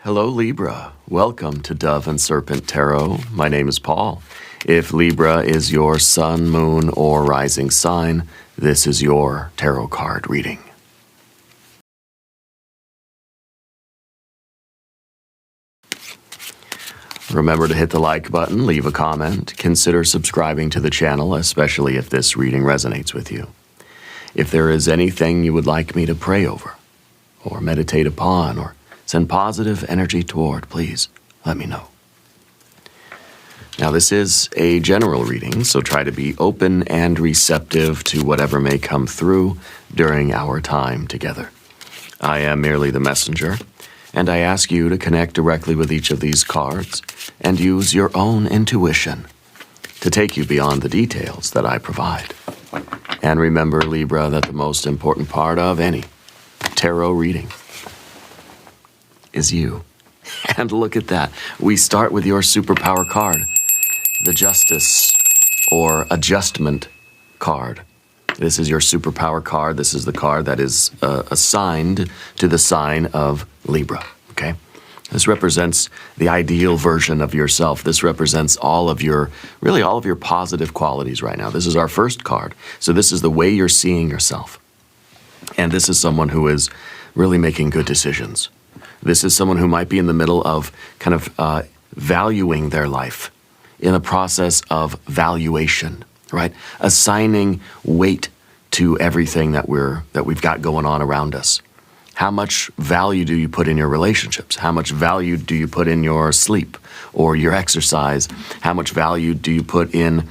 Hello, Libra. Welcome to Dove and Serpent Tarot. My name is Paul. If Libra is your sun, moon, or rising sign, this is your tarot card reading. Remember to hit the like button, leave a comment, consider subscribing to the channel, especially if this reading resonates with you. If there is anything you would like me to pray over, or meditate upon, or send positive energy toward, please let me know. Now, this is a general reading, so try to be open and receptive to whatever may come through during our time together. I am merely the messenger, and I ask you to connect directly with each of these cards and use your own intuition to take you beyond the details that I provide. And remember, Libra, that the most important part of any tarot reading is you. And look at that. We start with your superpower card, the Justice or Adjustment card. This is your superpower card. This is the card that is assigned to the sign of Libra, okay? This represents the ideal version of yourself. This represents all of your positive qualities right now. This is our first card. So this is the way you're seeing yourself. And this is someone who is really making good decisions. This is someone who might be in the middle of kind of valuing their life, in a process of valuation, right? Assigning weight to everything that we've got going on around us. How much value do you put in your relationships? How much value do you put in your sleep or your exercise? How much value do you put in,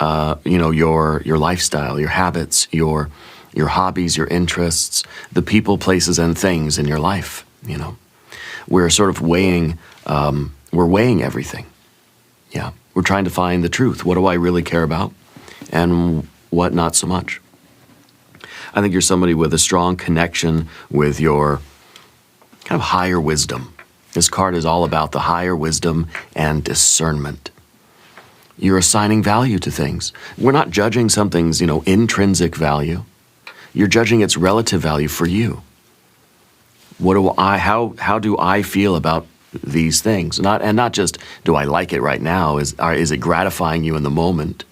your lifestyle, your habits, your hobbies, your interests, the people, places, and things in your life? You know, we're sort of weighing everything. Yeah, we're trying to find the truth. What do I really care about, and what not so much? I think you're somebody with a strong connection with your kind of higher wisdom. This card is all about the higher wisdom and discernment. You're assigning value to things. We're not judging something's, intrinsic value. You're judging its relative value for you. How do I feel about these things? Not just, do I like it right now? Is it gratifying you in the moment?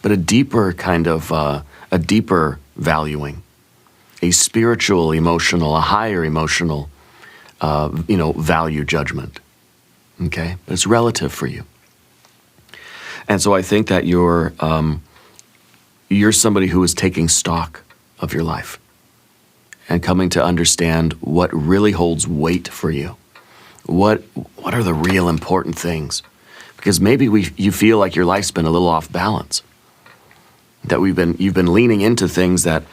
But a deeper kind of, a deeper valuing, a spiritual, emotional, a higher emotional, value judgment. Okay? But it's relative for you. And so I think that you're somebody who is taking stock of your life and coming to understand what really holds weight for you. What are the real important things? Because maybe you feel like your life's been a little off balance. That you've been leaning into things that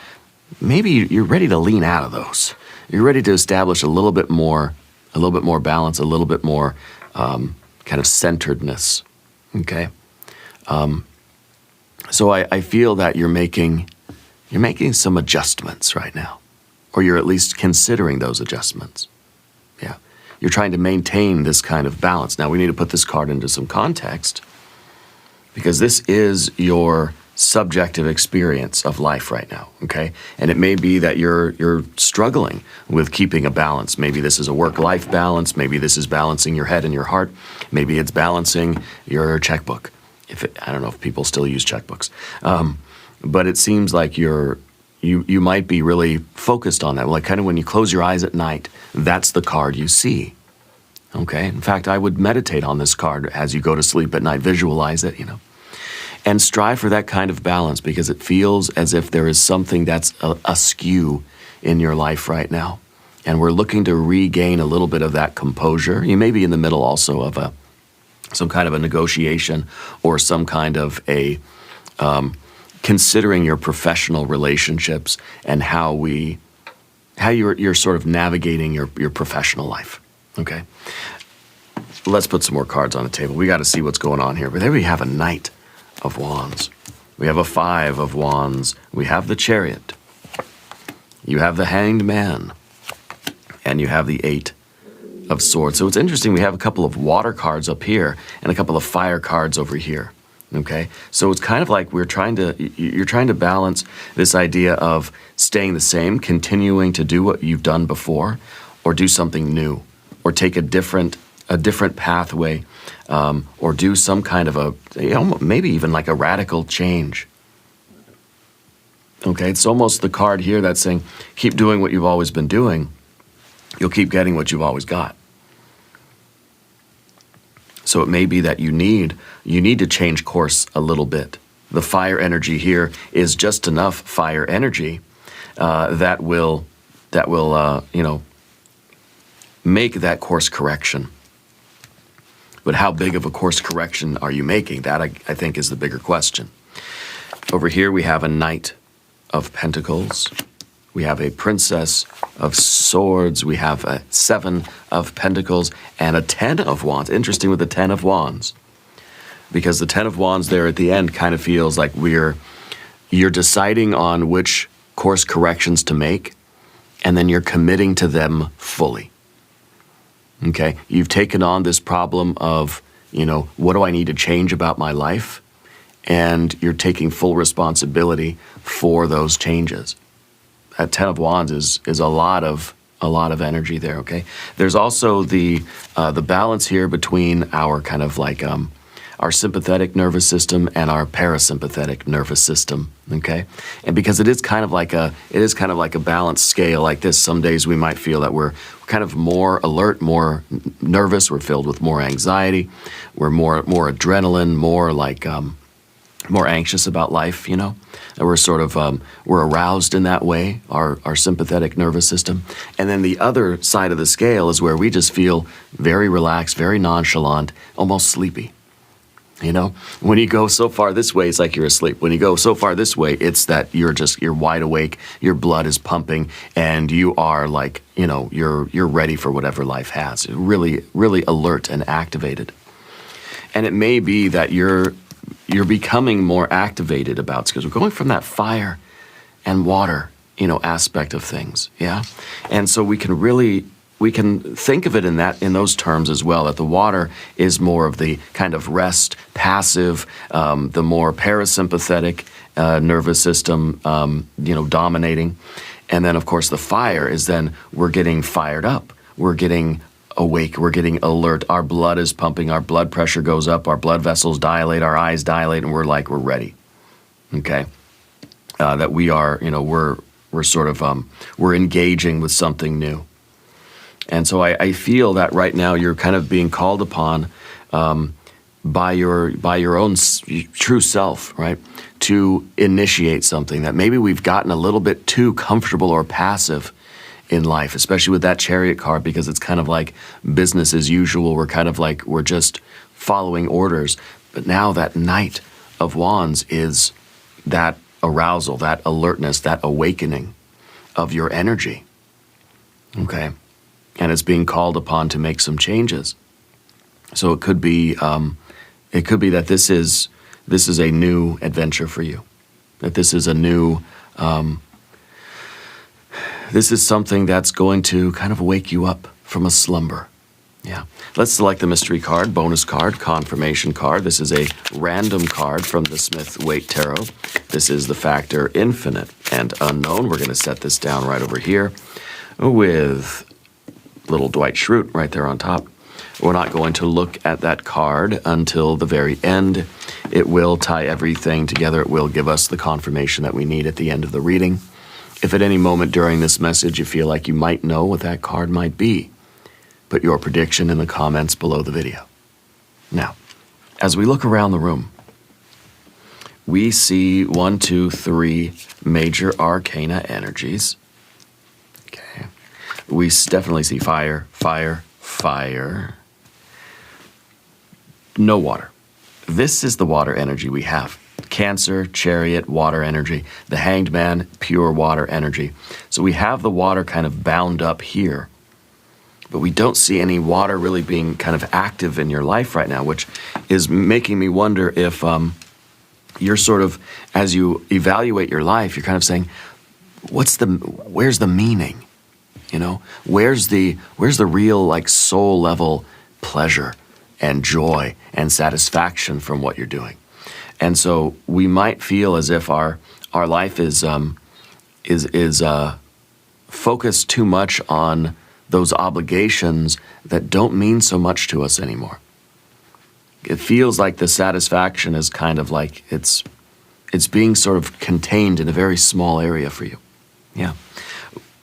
maybe you're ready to lean out of those. You're ready to establish a little bit more balance, a little bit more kind of centeredness. Okay, so I feel that you're making some adjustments right now, or you're at least considering those adjustments. Yeah, you're trying to maintain this kind of balance. Now we need to put this card into some context, because this is your subjective experience of life right now, okay? And it may be that you're struggling with keeping a balance. Maybe this is a work-life balance. Maybe this is balancing your head and your heart. Maybe it's balancing your checkbook. I don't know if people still use checkbooks. But it seems like you might be really focused on that. Like kind of when you close your eyes at night, that's the card you see, okay? In fact, I would meditate on this card as you go to sleep at night. Visualize it, and strive for that kind of balance, because it feels as if there is something that's askew in your life right now. And we're looking to regain a little bit of that composure. You may be in the middle also of some kind of a negotiation, or some kind of a considering your professional relationships and how you're sort of navigating your professional life. Okay, let's put some more cards on the table. We got to see what's going on here. But there we have a Knight of Wands. We have a 5 of Wands. We have the Chariot. You have the Hanged Man. And you have the 8 of Swords. So it's interesting, we have a couple of water cards up here and a couple of fire cards over here. Okay? So it's kind of like you're trying to balance this idea of staying the same, continuing to do what you've done before, or do something new, or take a different pathway, or do some kind of maybe even like a radical change. Okay, it's almost the card here that's saying, keep doing what you've always been doing. You'll keep getting what you've always got. So it may be that you need to change course a little bit. The fire energy here is just enough fire energy that will make that course correction. But how big of a course correction are you making? That I think is the bigger question. Over here we have a Knight of Pentacles. We have a Princess of Swords. We have a 7 of Pentacles and a 10 of Wands. Interesting with the 10 of Wands, because the 10 of Wands there at the end kind of feels like you're deciding on which course corrections to make, and then you're committing to them fully. Okay, you've taken on this problem of, what do I need to change about my life? And you're taking full responsibility for those changes. That 10 of Wands is a lot of energy there, okay? There's also the balance here between our kind of like our sympathetic nervous system and our parasympathetic nervous system, okay? And because it is kind of like a balanced scale like this. Some days we might feel that we're kind of more alert, more nervous, we're filled with more anxiety, we're more adrenaline, more like more anxious about life, and we're sort of we're aroused in that way, our sympathetic nervous system. And then the other side of the scale is where we just feel very relaxed, very nonchalant, almost sleepy. When you go so far this way, it's like you're asleep. When you go so far this way, it's that you're wide awake, your blood is pumping, and you are like, you're ready for whatever life has. Really, really alert and activated. And it may be that you're becoming more activated about, because we're going from that fire and water, aspect of things, yeah? And so we can think of it in those terms as well, that the water is more of the kind of rest, passive, the more parasympathetic nervous system, dominating. And then, of course, the fire is then we're getting fired up. We're getting awake. We're getting alert. Our blood is pumping. Our blood pressure goes up. Our blood vessels dilate. Our eyes dilate, and we're ready. Okay? That we are, we're sort of, we're engaging with something new. And so I feel that right now you're kind of being called upon by your own true self, right, to initiate something that maybe we've gotten a little bit too comfortable or passive in life, especially with that Chariot card, because it's kind of like business as usual. We're kind of like we're just following orders. But now that Knight of Wands is that arousal, that alertness, that awakening of your energy. Okay. And it's being called upon to make some changes. So it could be that this is a new adventure for you. That this is a new, this is something that's going to kind of wake you up from a slumber. Yeah. Let's select the mystery card, bonus card, confirmation card. This is a random card from the Smith-Waite Tarot. This is the factor infinite and unknown. We're going to set this down right over here with little Dwight Schrute right there on top. We're not going to look at that card until the very end. It will tie everything together. It will give us the confirmation that we need at the end of the reading. If at any moment during this message you feel like you might know what that card might be, put your prediction in the comments below the video. Now, as we look around the room, we see 1, 2, 3 major arcana energies. Okay. We definitely see fire, fire, fire. No water. This is the water energy we have. Cancer, Chariot, water energy. The Hanged Man, pure water energy. So we have the water kind of bound up here. But we don't see any water really being kind of active in your life right now, which is making me wonder if you're sort of, as you evaluate your life, you're kind of saying, where's the meaning? Where's the real like soul level pleasure and joy and satisfaction from what you're doing? And so we might feel as if our life is focused too much on those obligations that don't mean so much to us anymore. It feels like the satisfaction is kind of like it's being sort of contained in a very small area for you. Yeah.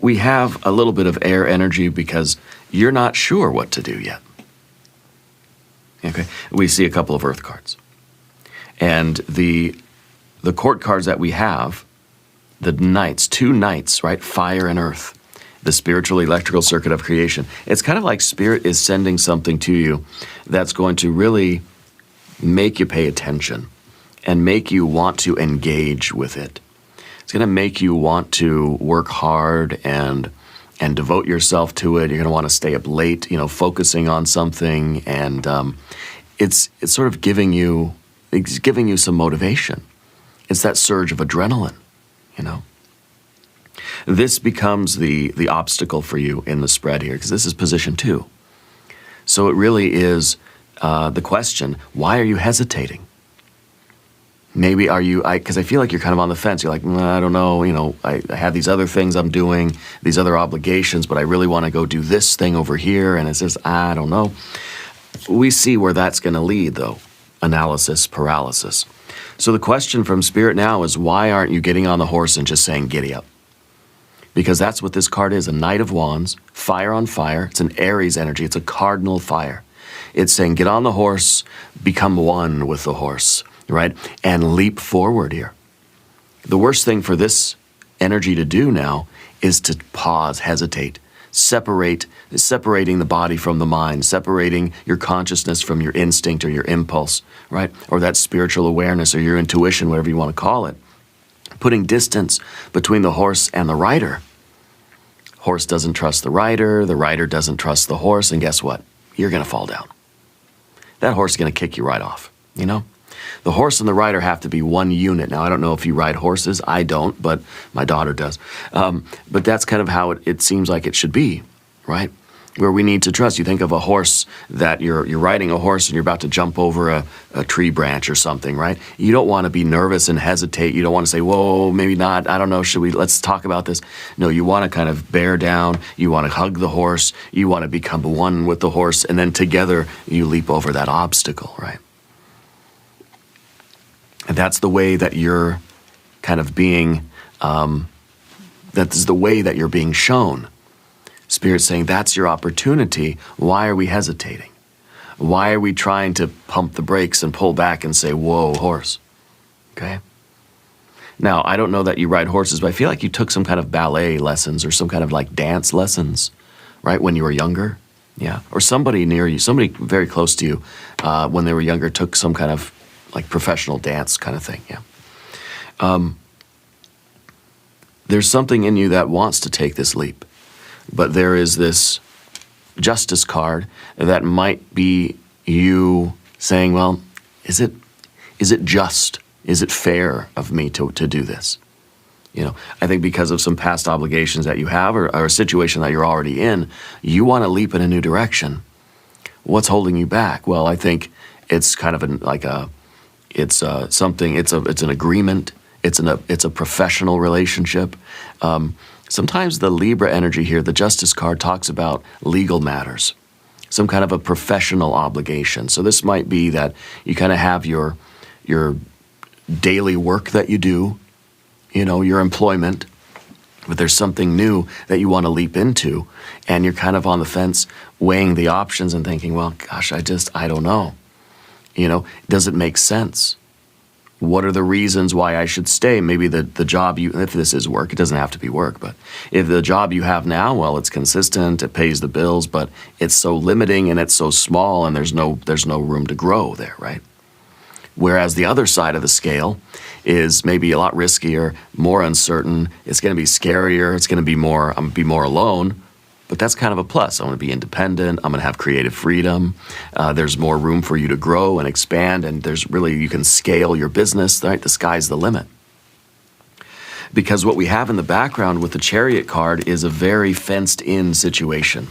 We have a little bit of air energy because you're not sure what to do yet. Okay. We see a couple of earth cards. And the court cards that we have, the knights, two knights, right? Fire and earth, the spiritual electrical circuit of creation. It's kind of like Spirit is sending something to you that's going to really make you pay attention and make you want to engage with it. It's going to make you want to work hard and devote yourself to it. You're going to want to stay up late, focusing on something, and it's sort of giving you some motivation. It's that surge of adrenaline, This becomes the obstacle for you in the spread here, because this is position 2. So it really is the question, why are you hesitating? Maybe because I feel like you're kind of on the fence. You're like, I don't know, I have these other things I'm doing, these other obligations, but I really want to go do this thing over here, and it's just, I don't know. We see where that's going to lead, though. Analysis, paralysis. So the question from Spirit now is, why aren't you getting on the horse and just saying, giddy up? Because that's what this card is, a Knight of Wands, fire on fire. It's an Aries energy. It's a cardinal fire. It's saying, get on the horse, become one with the horse, right? And leap forward here. The worst thing for this energy to do now is to pause, hesitate, separating the body from the mind, separating your consciousness from your instinct or your impulse, right? Or that spiritual awareness or your intuition, whatever you want to call it. Putting distance between the horse and the rider. Horse doesn't trust the rider doesn't trust the horse, and guess what? You're going to fall down. That horse is going to kick you right off, The horse and the rider have to be one unit. Now, I don't know if you ride horses. I don't, but my daughter does. But that's kind of how it seems like it should be, right? Where we need to trust. You think of a horse that you're riding a horse and you're about to jump over a tree branch or something, right? You don't want to be nervous and hesitate. You don't want to say, whoa, maybe not. I don't know. Let's talk about this. No, you want to kind of bear down. You want to hug the horse. You want to become one with the horse. And then together you leap over that obstacle, right? And that's the way that you're kind of being, that is the way that you're being shown. Spirit's saying, that's your opportunity. Why are we hesitating? Why are we trying to pump the brakes and pull back and say, whoa, horse? Okay? Now, I don't know that you ride horses, but I feel like you took some kind of ballet lessons or some kind of like dance lessons, right, when you were younger. Yeah. Or somebody near you, somebody very close to you, when they were younger, took some kind of like professional dance kind of thing. Yeah. There's something in you that wants to take this leap. But there is this justice card that might be you saying, well, is it just? Is it fair of me to do this? I think because of some past obligations that you have or a situation that you're already in, you want to leap in a new direction. What's holding you back? Well, I think it's kind of it's an agreement. It's a professional relationship. Sometimes the Libra energy here, the Justice card, talks about legal matters, some kind of a professional obligation. So this might be that you kind of have your daily work that you do, your employment, but there's something new that you want to leap into, and you're kind of on the fence, weighing the options and thinking, well, gosh, I don't know. Does it make sense? What are the reasons why I should stay? Maybe the job if this is work, it doesn't have to be work, but if the job you have now, well, it's consistent, it pays the bills, but it's so limiting and it's so small and there's no room to grow there, right? Whereas the other side of the scale is maybe a lot riskier, more uncertain, it's going to be scarier, I'm going to be more alone. But that's kind of a plus. I'm going to be independent. I'm going to have creative freedom. There's more room for you to grow and expand, and you can scale your business, right? The sky's the limit. Because what we have in the background with the Chariot card is a very fenced-in situation.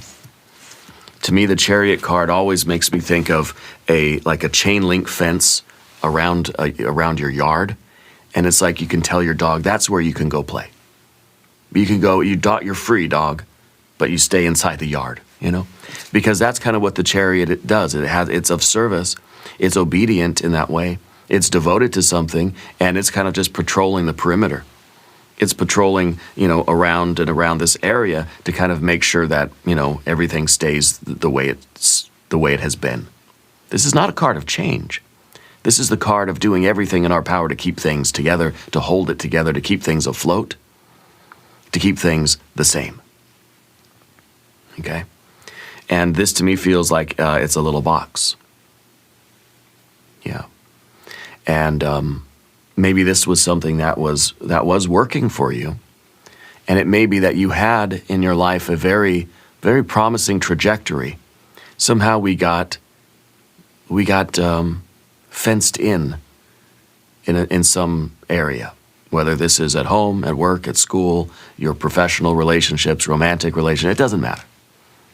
To me, the Chariot card always makes me think of a chain link fence around your yard, and it's like you can tell your dog that's where you can go play. You can go. You're free, dog. but you stay inside the yard, you know? Because that's kind of what the chariot does. It's of service, it's obedient in that way, it's devoted to something, and it's kind of just patrolling the perimeter. It's patrolling, you know, around and around this area to kind of make sure that, you know, everything stays the way it has been. This is not a card of change. This is the card of doing everything in our power to keep things together, to hold it together, to keep things afloat, to keep things the same. Okay? And this to me feels like it's a little box. Yeah. And maybe this was something that was working for you. And it may be that you had in your life a very, very promising trajectory. Somehow we got fenced in some area, whether this is at home, at work, at school, your professional relationships, romantic relation, it doesn't matter.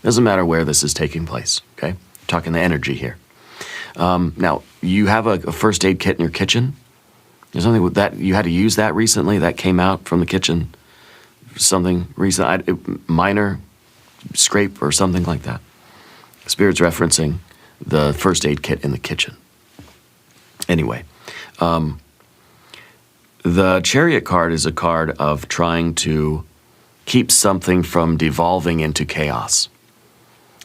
It doesn't matter where this is taking place, okay? I'm talking the energy here. Now, you have a first aid kit in your kitchen. There's something with that, you had to use that recently, that came out from the kitchen, something recent, minor scrape or something like that. Spirit's referencing the first aid kit in the kitchen. Anyway, the Chariot card is a card of trying to keep something from devolving into chaos.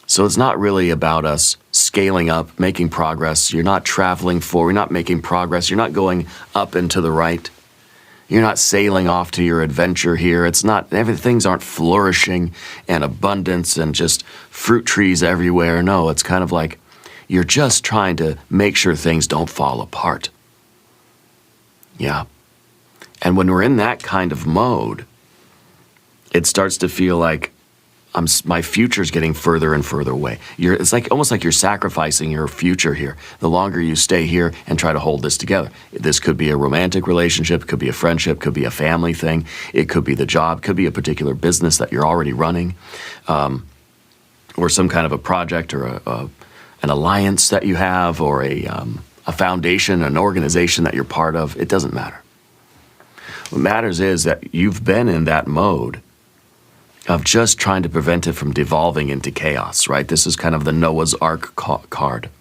So it's not really about us scaling up, making progress. You're not traveling forward, you're not making progress, you're not going up and to the right. You're not sailing off to your adventure here. It's not, things aren't flourishing and abundance and just fruit trees everywhere. No, it's kind of like you're just trying to make sure things don't fall apart. Yeah. And when we're in that kind of mode, it starts to feel like my future's getting further and further away. It's like almost like you're sacrificing your future here. The longer you stay here and try to hold this together. This could be a romantic relationship, could be a friendship, could be a family thing. It could be the job, could be a particular business that you're already running, or some kind of a project or an alliance that you have, or a foundation, an organization that you're part of. It doesn't matter. What matters is that you've been in that mode of just trying to prevent it from devolving into chaos, right? This is kind of the Noah's Ark card,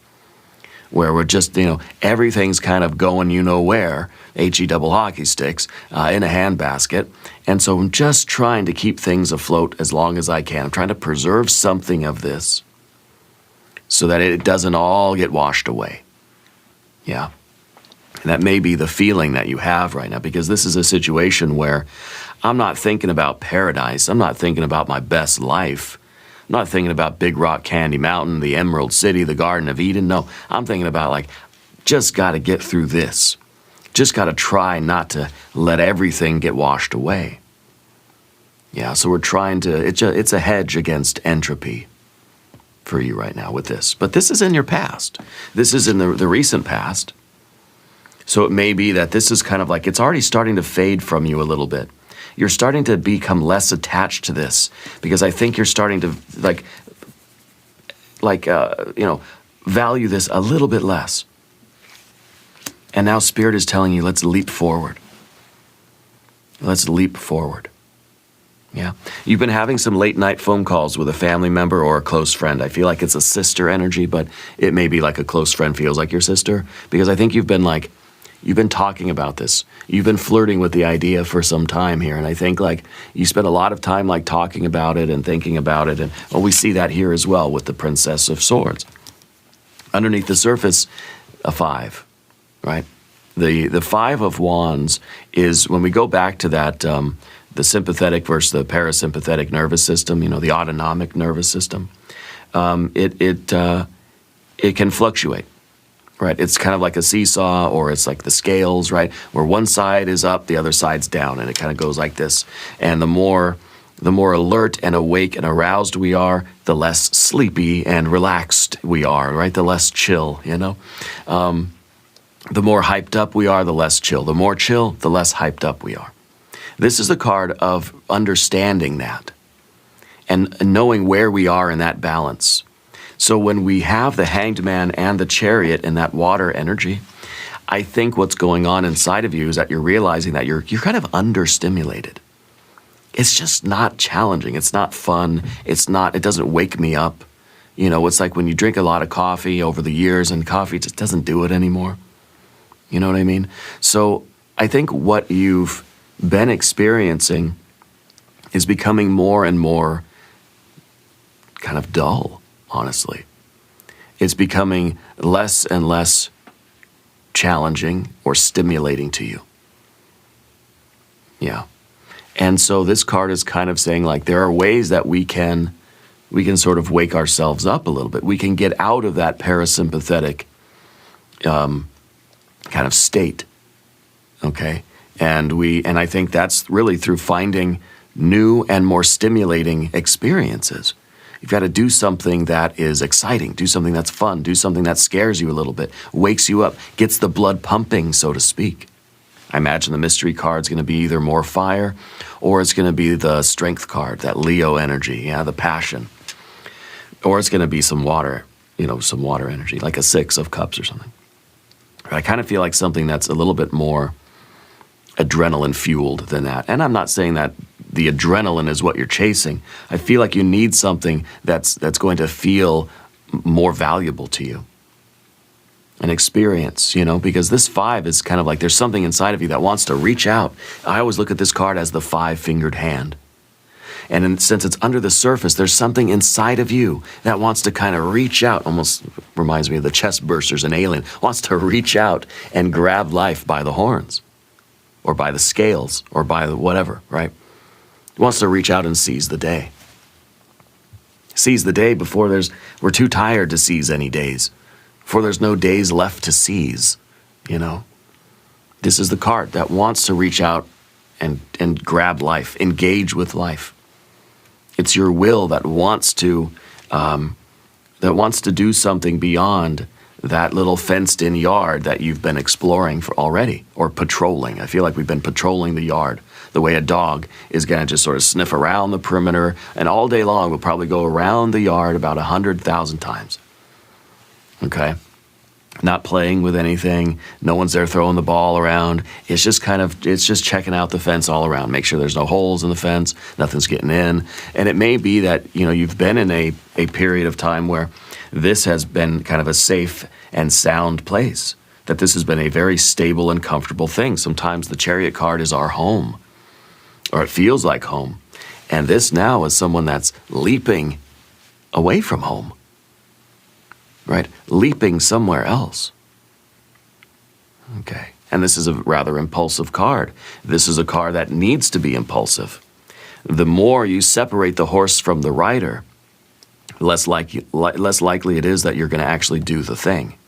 where we're just, everything's kind of going where, H-E double hockey sticks, in a handbasket. And so I'm just trying to keep things afloat as long as I can. I'm trying to preserve something of this so that it doesn't all get washed away. Yeah. And that may be the feeling that you have right now, because this is a situation where I'm not thinking about paradise. I'm not thinking about my best life. I'm not thinking about Big Rock Candy Mountain, the Emerald City, the Garden of Eden. No, I'm thinking about just got to get through this. Just got to try not to let everything get washed away. Yeah, so we're trying to, it's a hedge against entropy for you right now with this. But this is in your past. This is in the recent past. So it may be that this is kind of like, it's already starting to fade from you a little bit. You're starting to become less attached to this, because I think you're starting to value this a little bit less. And now Spirit is telling you, let's leap forward. Let's leap forward. Yeah. You've been having some late night phone calls with a family member or a close friend. I feel like it's a sister energy, but it may be like a close friend feels like your sister, because I think you've been talking about this. You've been flirting with the idea for some time here. And I think you spent a lot of time talking about it and thinking about it. And we see that here as well with the Princess of Swords. Underneath the surface, a 5, right? The 5 of Wands is, when we go back to that, the sympathetic versus the parasympathetic nervous system, the autonomic nervous system, it can fluctuate. Right, it's kind of like a seesaw, or it's like the scales, right, where one side is up, the other side's down, and it kind of goes like this. And the more alert and awake and aroused we are, the less sleepy and relaxed we are, right? The less chill, The more hyped up we are, the less chill. The more chill, the less hyped up we are. This is the card of understanding that and knowing where we are in that balance. So when we have the Hanged Man and the Chariot in that water energy, I think what's going on inside of you is that you're realizing that you're kind of understimulated. it's just not challenging. It's not fun. It doesn't wake me up. You know, it's like when you drink a lot of coffee over the years and coffee just doesn't do it anymore. You know what I mean? So I think what you've been experiencing is becoming more and more kind of dull, honestly. It's becoming less and less challenging or stimulating to you. Yeah. And so this card is kind of saying, like, there are ways that we can sort of wake ourselves up a little bit. We can get out of that parasympathetic kind of state, okay? And I think that's really through finding new and more stimulating experiences. You've got to do something that is exciting, do something that's fun, do something that scares you a little bit, wakes you up, gets the blood pumping, so to speak. I imagine the mystery card's going to be either more fire or it's going to be the strength card, that Leo energy, yeah, the passion. Or it's going to be some water, you know, some water energy, like a 6 of cups or something. But I kind of feel like something that's a little bit more adrenaline fueled than that. And I'm not saying that the adrenaline is what you're chasing. I feel like you need something that's going to feel more valuable to you. An experience, you know, because this 5 is kind of like there's something inside of you that wants to reach out. I always look at this card as the 5-fingered hand. And since it's under the surface, there's something inside of you that wants to kind of reach out. Almost reminds me of the chest bursters in Alien. Wants to reach out and grab life by the horns or by the scales or by the whatever, right? Wants to reach out and seize the day. Seize the day before we're too tired to seize any days. Before there's no days left to seize, you know. This is the card that wants to reach out and grab life, engage with life. It's your will that wants to do something beyond that little fenced-in yard that you've been exploring for already, or patrolling. I feel like we've been patrolling the yard, the way a dog is going to just sort of sniff around the perimeter, and all day long will probably go around the yard about 100,000 times. Okay? Not playing with anything. No one's there throwing the ball around. It's just checking out the fence all around. Make sure there's no holes in the fence. Nothing's getting in. And it may be that, you know, you've been in a period of time where this has been kind of a safe and sound place. That this has been a very stable and comfortable thing. Sometimes the Chariot card is our home. Or it feels like home. And this now is someone that's leaping away from home. Right? Leaping somewhere else. Okay. And this is a rather impulsive card. This is a card that needs to be impulsive. The more you separate the horse from the rider, less likely it is that you're going to actually do the thing.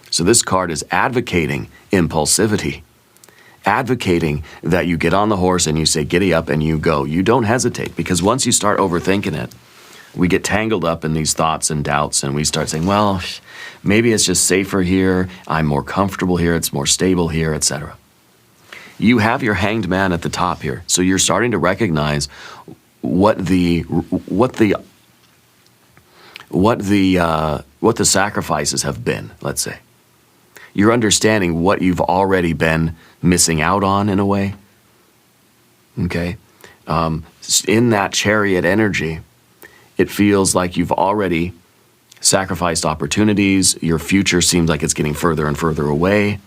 So this card is advocating impulsivity. Advocating that you get on the horse and you say, giddy up, and you go. You don't hesitate, because once you start overthinking it, we get tangled up in these thoughts and doubts, and we start saying, well, maybe it's just safer here, I'm more comfortable here, it's more stable here, etc. You have your hanged man at the top here, so you're starting to recognize what the sacrifices have been, let's say. You're understanding what you've already been missing out on, in a way. Okay? In that Chariot energy, it feels like you've already sacrificed opportunities. Your future seems like it's getting further and further away.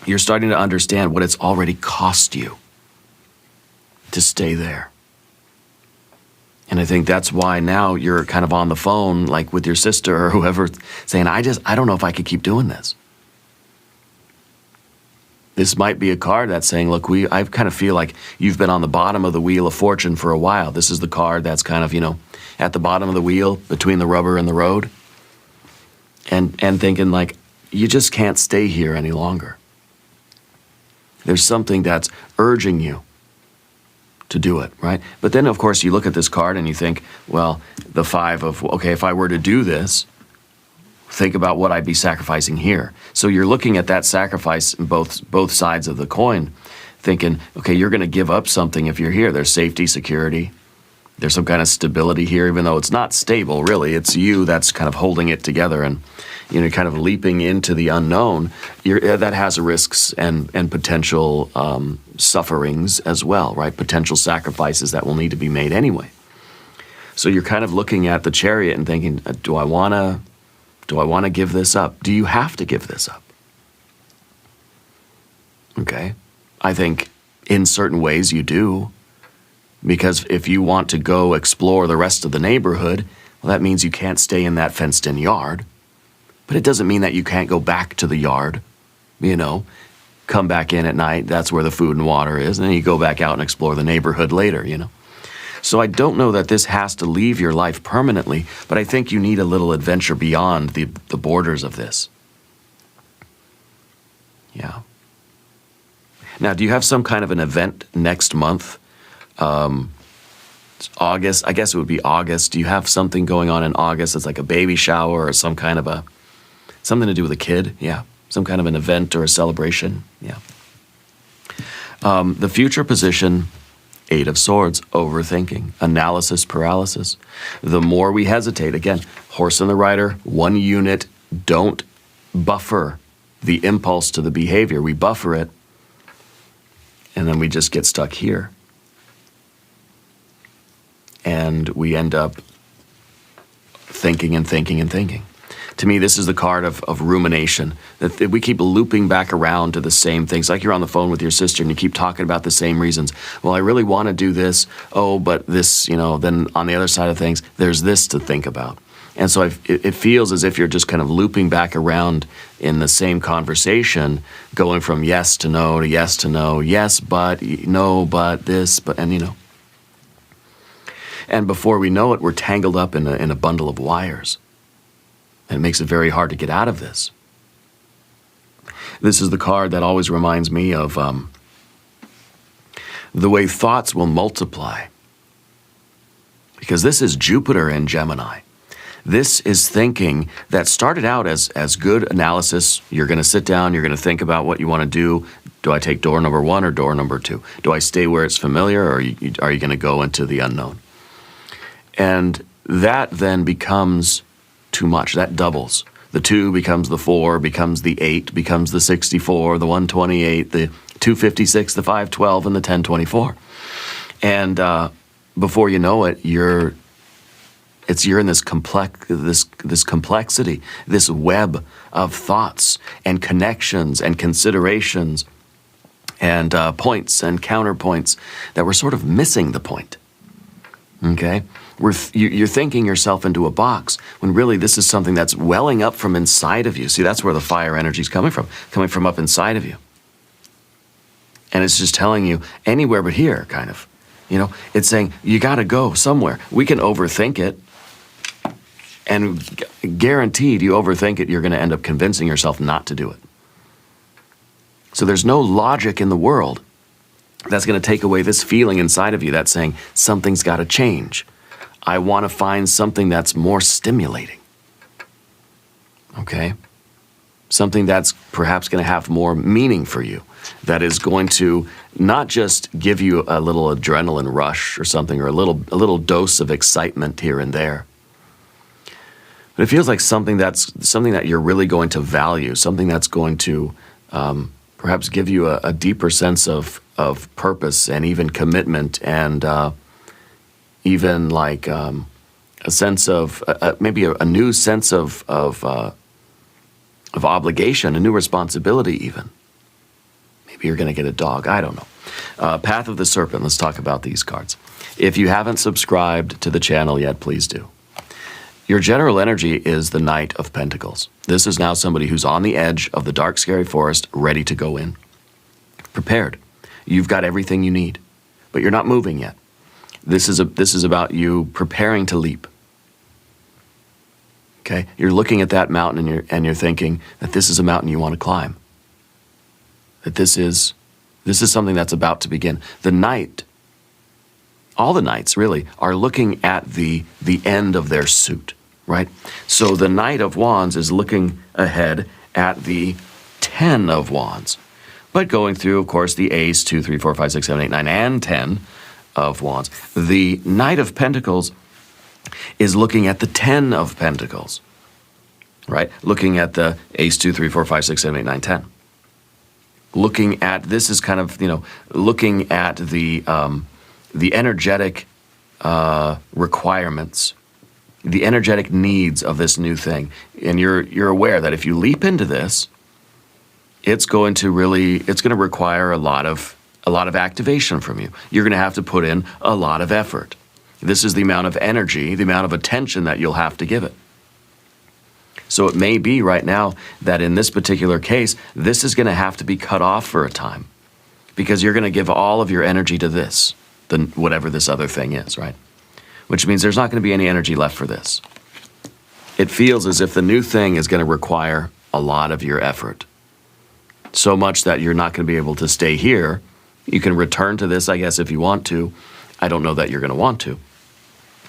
You're starting to understand what it's already cost you to stay there. And I think that's why now you're kind of on the phone, like with your sister or whoever, saying, I don't know if I could keep doing this. This might be a card that's saying, look, I kind of feel like you've been on the bottom of the wheel of fortune for a while. This is the card that's kind of, you know, at the bottom of the wheel, between the rubber and the road. And thinking like, you just can't stay here any longer. There's something that's urging you to do it, right? But then, of course, you look at this card and you think, well, the 5 of, okay, if I were to do this, think about what I'd be sacrificing here. So you're looking at that sacrifice in both sides of the coin, thinking, okay, you're going to give up something if you're here. There's safety, security, There's some kind of stability here, even though it's not stable, really. It's you that's kind of holding it together, and kind of leaping into the unknown. That has risks and potential sufferings as well, right? Potential sacrifices that will need to be made anyway. So you're kind of looking at the Chariot and thinking, do I want to give this up? Do you have to give this up? Okay. I think in certain ways you do. Because if you want to go explore the rest of the neighborhood, well, that means you can't stay in that fenced-in yard. But it doesn't mean that you can't go back to the yard, come back in at night, that's where the food and water is, and then you go back out and explore the neighborhood later, So I don't know that this has to leave your life permanently, but I think you need a little adventure beyond the borders of this. Yeah. Now, do you have some kind of an event next month? It's August. I guess it would be August. Do you have something going on in August? It's like a baby shower or some kind of something to do with a kid. Yeah. Some kind of an event or a celebration. Yeah. The future position, 8 of Swords, overthinking, analysis paralysis. The more we hesitate, again, horse and the rider, one unit, don't buffer the impulse to the behavior. We buffer it, and then we just get stuck here. And we end up thinking and thinking and thinking. To me, this is the card of rumination, that we keep looping back around to the same things. Like you're on the phone with your sister and you keep talking about the same reasons. Well, I really want to do this. Oh, but this, then on the other side of things, there's this to think about. And so it feels as if you're just kind of looping back around in the same conversation, going from yes to no to yes to no, yes, but, no, but, this, but, and. And before we know it, we're tangled up in a bundle of wires. And it makes it very hard to get out of this. This is the card that always reminds me of the way thoughts will multiply. Because this is Jupiter in Gemini. This is thinking that started out as good analysis. You're going to sit down, you're going to think about what you want to do. Do I take door number 1 or door number 2? Do I stay where it's familiar, or are you going to go into the unknown? And that then becomes too much. That doubles. The 2 becomes the 4, becomes the 8, becomes the 64, the 128, the 256, the 512, and the 1024. And before you know it, you're in this complexity, this web of thoughts and connections and considerations and points and counterpoints that we're sort of missing the point. Okay? You're thinking yourself into a box when really this is something that's welling up from inside of you. See, that's where the fire energy is coming from up inside of you. And it's just telling you anywhere but here, kind of. It's saying you got to go somewhere. We can overthink it, and guaranteed you overthink it, you're going to end up convincing yourself not to do it. So there's no logic in the world that's going to take away this feeling inside of you that's saying something's got to change. I want to find something that's more stimulating. Okay? Something that's perhaps going to have more meaning for you, that is going to not just give you a little adrenaline rush or something, or a little dose of excitement here and there. But it feels like something that you're really going to value, something that's going to perhaps give you a deeper sense of purpose and even commitment, and even like a sense of maybe a new sense of obligation, a new responsibility even. Maybe you're going to get a dog. I don't know. Path of the Serpent. Let's talk about these cards. If you haven't subscribed to the channel yet, please do. Your general energy is the Knight of Pentacles. This is now somebody who's on the edge of the dark, scary forest, ready to go in. Prepared. You've got everything you need, but you're not moving yet. This is about you preparing to leap. Okay? You're looking at that mountain and you're thinking that this is a mountain you want to climb. That this is something that's about to begin. The Knight, all the Knights really, are looking at the end of their suit, right? So the Knight of Wands is looking ahead at the 10 of Wands, but going through, of course, the Ace, 2, 3, 4, 5, 6, 7, 8, 9, and 10, of Wands. The Knight of Pentacles is looking at the 10 of Pentacles, right? Looking at the Ace, 2, 3, 4, 5, 6, 7, 8, 9, 10. Looking at, this is kind of, looking at the energetic requirements, the energetic needs of this new thing. And you're aware that if you leap into this, it's going to require a lot of activation from you. You're going to have to put in a lot of effort. This is the amount of energy, the amount of attention that you'll have to give it. So it may be right now that in this particular case, this is going to have to be cut off for a time, because you're going to give all of your energy to this, whatever this other thing is, right? Which means there's not going to be any energy left for this. It feels as if the new thing is going to require a lot of your effort. So much that you're not going to be able to stay here. You can return to this, I guess, if you want to. I don't know that you're going to want to.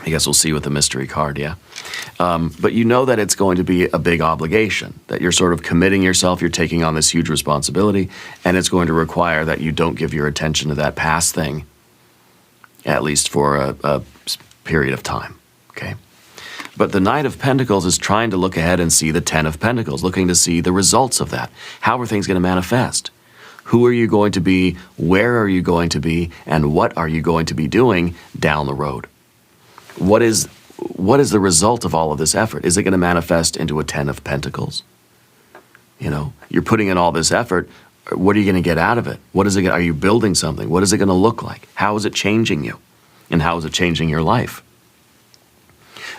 I guess we'll see with the mystery card, yeah. But you know that it's going to be a big obligation, that you're sort of committing yourself, you're taking on this huge responsibility, and it's going to require that you don't give your attention to that past thing, at least for a period of time, okay? But the Knight of Pentacles is trying to look ahead and see the 10 of Pentacles, looking to see the results of that. How are things going to manifest? Who are you going to be? Where are you going to be? And what are you going to be doing down the road? What is the result of all of this effort? Is it going to manifest into a 10 of Pentacles? You're putting in all this effort. What are you going to get out of it? Are you building something? What is it going to look like? How is it changing you? And how is it changing your life?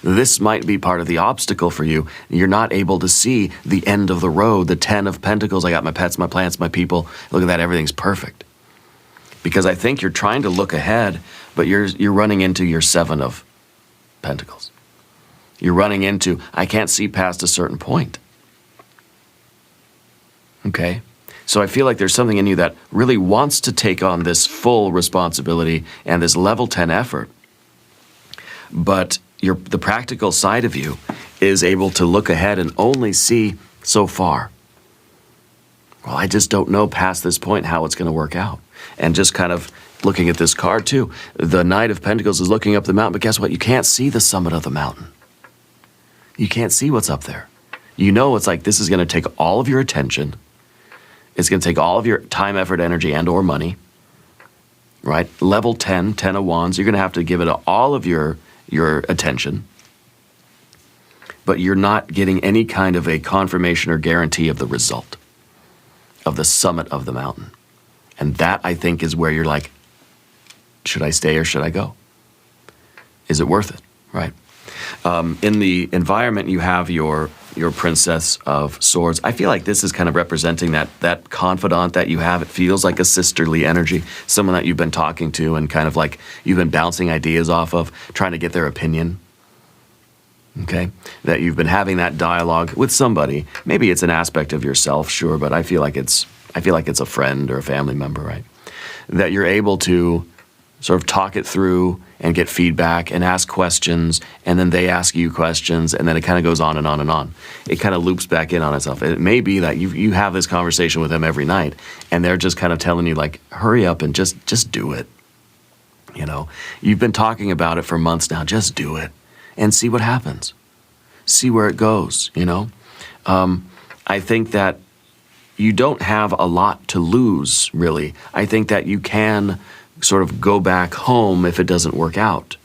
This might be part of the obstacle for you. You're not able to see the end of the road, the 10 of Pentacles. I got my pets, my plants, my people. Look at that, everything's perfect. Because I think you're trying to look ahead, but you're running into your 7 of Pentacles. You're running into, I can't see past a certain point. Okay? So I feel like there's something in you that really wants to take on this full responsibility and this level 10 effort. But the practical side of you is able to look ahead and only see so far. Well, I just don't know past this point how it's going to work out. And just kind of looking at this card too, the Knight of Pentacles is looking up the mountain, but guess what? You can't see the summit of the mountain. You can't see what's up there. It's like this is going to take all of your attention. It's going to take all of your time, effort, energy, and or money, right? Level 10, 10 of Wands, you're going to have to give it all of your attention, but you're not getting any kind of a confirmation or guarantee of the result of the summit of the mountain. And that, I think, is where you're like, should I stay or should I go? Is it worth it, right? In the environment, you have your Princess of Swords. I feel like this is kind of representing that confidant that you have. It feels like a sisterly energy, someone that you've been talking to and kind of like you've been bouncing ideas off of, trying to get their opinion. Okay? That you've been having that dialogue with somebody. Maybe it's an aspect of yourself, sure, but I feel like it's a friend or a family member, right? That you're able to sort of talk it through and get feedback and ask questions, and then they ask you questions, and then it kind of goes on and on and on. It kind of loops back in on itself. It may be that you have this conversation with them every night, and they're just kind of telling you, like, hurry up and just do it. You've been talking about it for months now. Just do it and see what happens. See where it goes, I think that you don't have a lot to lose, really. I think that you can sort of go back home if it doesn't work out,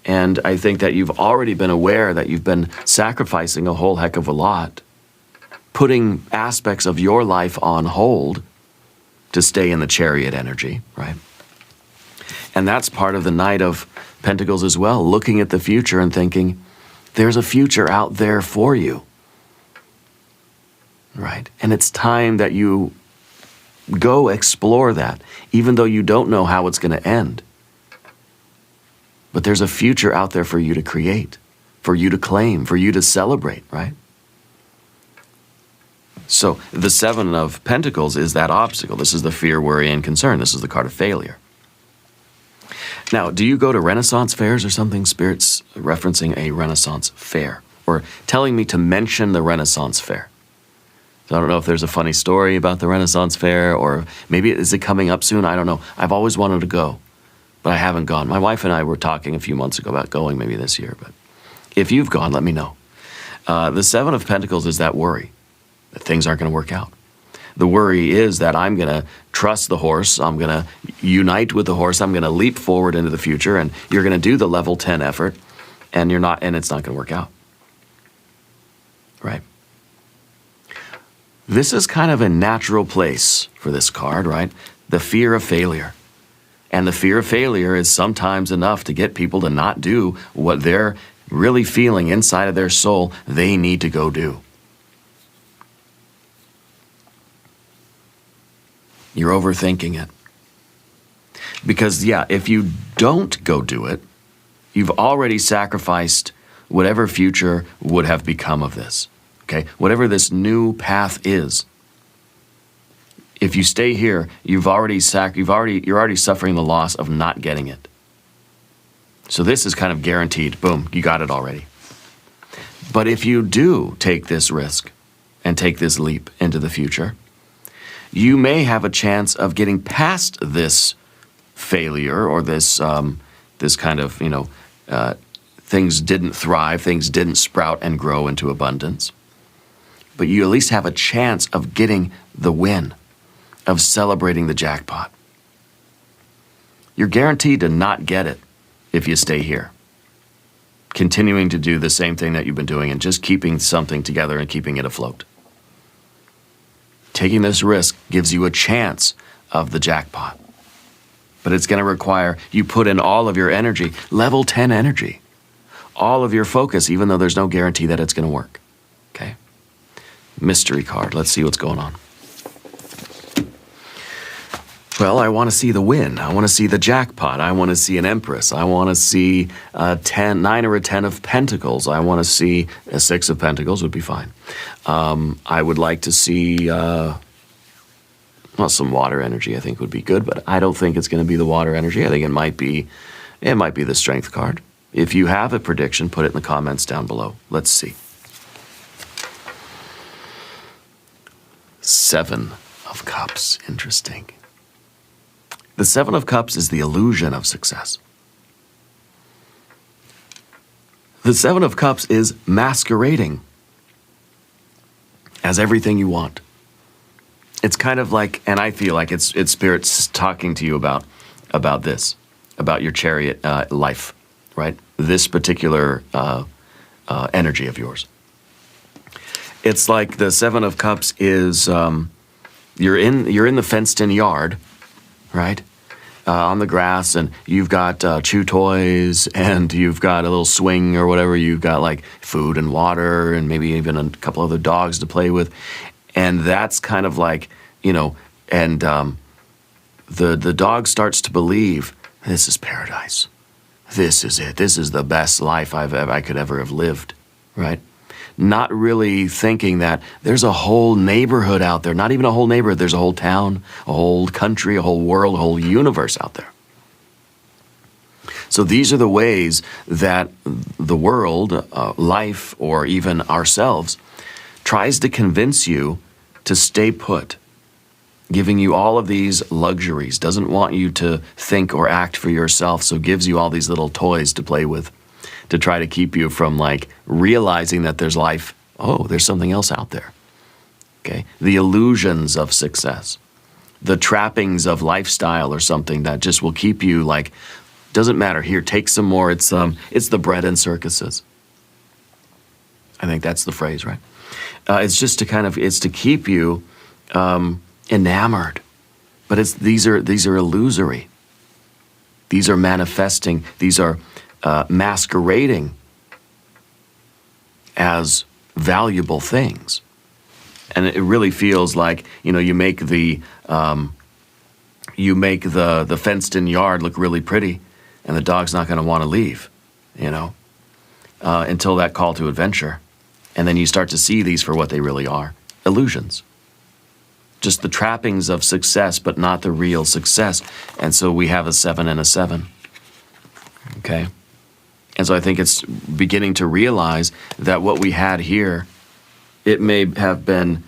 And I think that you've already been aware that you've been sacrificing a whole heck of a lot, putting aspects of your life on hold to stay in the Chariot energy, right? And that's part of the Knight of Pentacles as well, looking at the future and thinking, there's a future out there for you, right? And it's time that you go explore that, even though you don't know how it's going to end. But there's a future out there for you to create, for you to claim, for you to celebrate, right? So the 7 of Pentacles is that obstacle. This is the fear, worry, and concern. This is the card of failure. Now, do you go to Renaissance fairs or something? Spirit's referencing a Renaissance fair, or telling me to mention the Renaissance fair. So I don't know if there's a funny story about the Renaissance fair, or maybe is it coming up soon? I don't know. I've always wanted to go. but I haven't gone. My wife and I were talking a few months ago about going maybe this year, but if you've gone, let me know. The Seven of Pentacles is that worry that things aren't going to work out. The worry is that I'm going to trust the horse, I'm going to unite with the horse, I'm going to leap forward into the future, and you're going to do the level 10 effort, and it's not going to work out. Right? This is kind of a natural place for this card, right? The fear of failure. And the fear of failure is sometimes enough to get people to not do what they're really feeling inside of their soul they need to go do. You're overthinking it. Because, yeah, if you don't go do it, you've already sacrificed whatever future would have become of this. Okay? Whatever this new path is. If you stay here, you're already suffering the loss of not getting it. So this is kind of guaranteed. Boom, you got it already. But if you do take this risk and take this leap into the future, you may have a chance of getting past this failure or this kind of, things didn't thrive, things didn't sprout and grow into abundance. But you at least have a chance of getting the win, of celebrating the jackpot. You're guaranteed to not get it if you stay here, continuing to do the same thing that you've been doing and just keeping something together and keeping it afloat. Taking this risk gives you a chance of the jackpot. But it's going to require you put in all of your energy, level 10 energy, all of your focus, even though there's no guarantee that it's going to work. Okay? Mystery card. Let's see what's going on. Well, I want to see the win. I want to see the jackpot. I want to see an empress. I want to see a 9 or a 10 of pentacles. I want to see a 6 of pentacles would be fine. I would like to see some water energy I think would be good, but I don't think it's going to be the water energy. I think it might be the strength card. If you have a prediction, put it in the comments down below. Let's see. 7 of Cups. Interesting. The 7 of Cups is the illusion of success. The 7 of Cups is masquerading as everything you want. It's kind of like, and I feel like it's spirits talking to you about this, about your chariot life, right? This particular energy of yours. It's like the 7 of Cups is you're in the fenced-in yard, right? On the grass, and you've got chew toys, and you've got a little swing or whatever. You've got like food and water, and maybe even a couple other dogs to play with, and that's kind of like, and the dog starts to believe this is paradise. This is it. This is the best life I could ever have lived, right? Not really thinking that there's a whole neighborhood out there, not even a whole neighborhood, there's a whole town, a whole country, a whole world, a whole universe out there. So these are the ways that the world, life, or even ourselves, tries to convince you to stay put, giving you all of these luxuries, doesn't want you to think or act for yourself, so gives you all these little toys to play with, to try to keep you from like realizing that there's life. Oh, there's something else out there. Okay, the illusions of success, the trappings of lifestyle or something that just will keep you like, doesn't matter. Here, take some more. It's the bread and circuses. I think that's the phrase, right? It's just it's to keep you enamored, but these are illusory. These are manifesting. These are masquerading as valuable things, and it really feels like you make the fenced-in yard look really pretty, and the dog's not going to want to leave, until that call to adventure, and then you start to see these for what they really are: illusions. Just the trappings of success, but not the real success. And so we have a 7 and a 7. Okay. And so I think it's beginning to realize that what we had here, it may have been,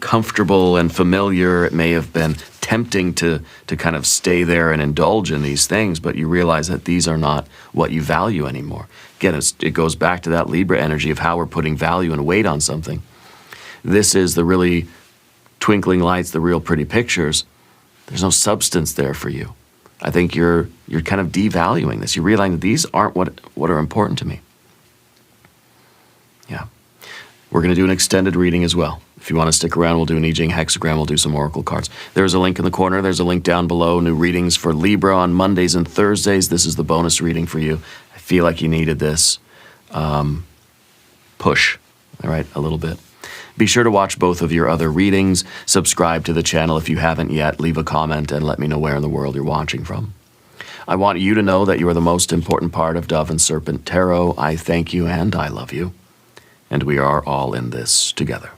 comfortable and familiar. It may have been tempting to kind of stay there and indulge in these things, but you realize that these are not what you value anymore. Again, it goes back to that Libra energy of how we're putting value and weight on something. This is the really twinkling lights, the real pretty pictures. There's no substance there for you. I think you're kind of devaluing this. You're realizing that these aren't what are important to me. Yeah. We're going to do an extended reading as well. If you want to stick around, we'll do an I Ching hexagram, we'll do some oracle cards. There's a link in the corner, there's a link down below, new readings for Libra on Mondays and Thursdays. This is the bonus reading for you. I feel like you needed this push, all right, a little bit. Be sure to watch both of your other readings. Subscribe to the channel if you haven't yet. Leave a comment and let me know where in the world you're watching from. I want you to know that you are the most important part of Dove and Serpent Tarot. I thank you and I love you. And we are all in this together.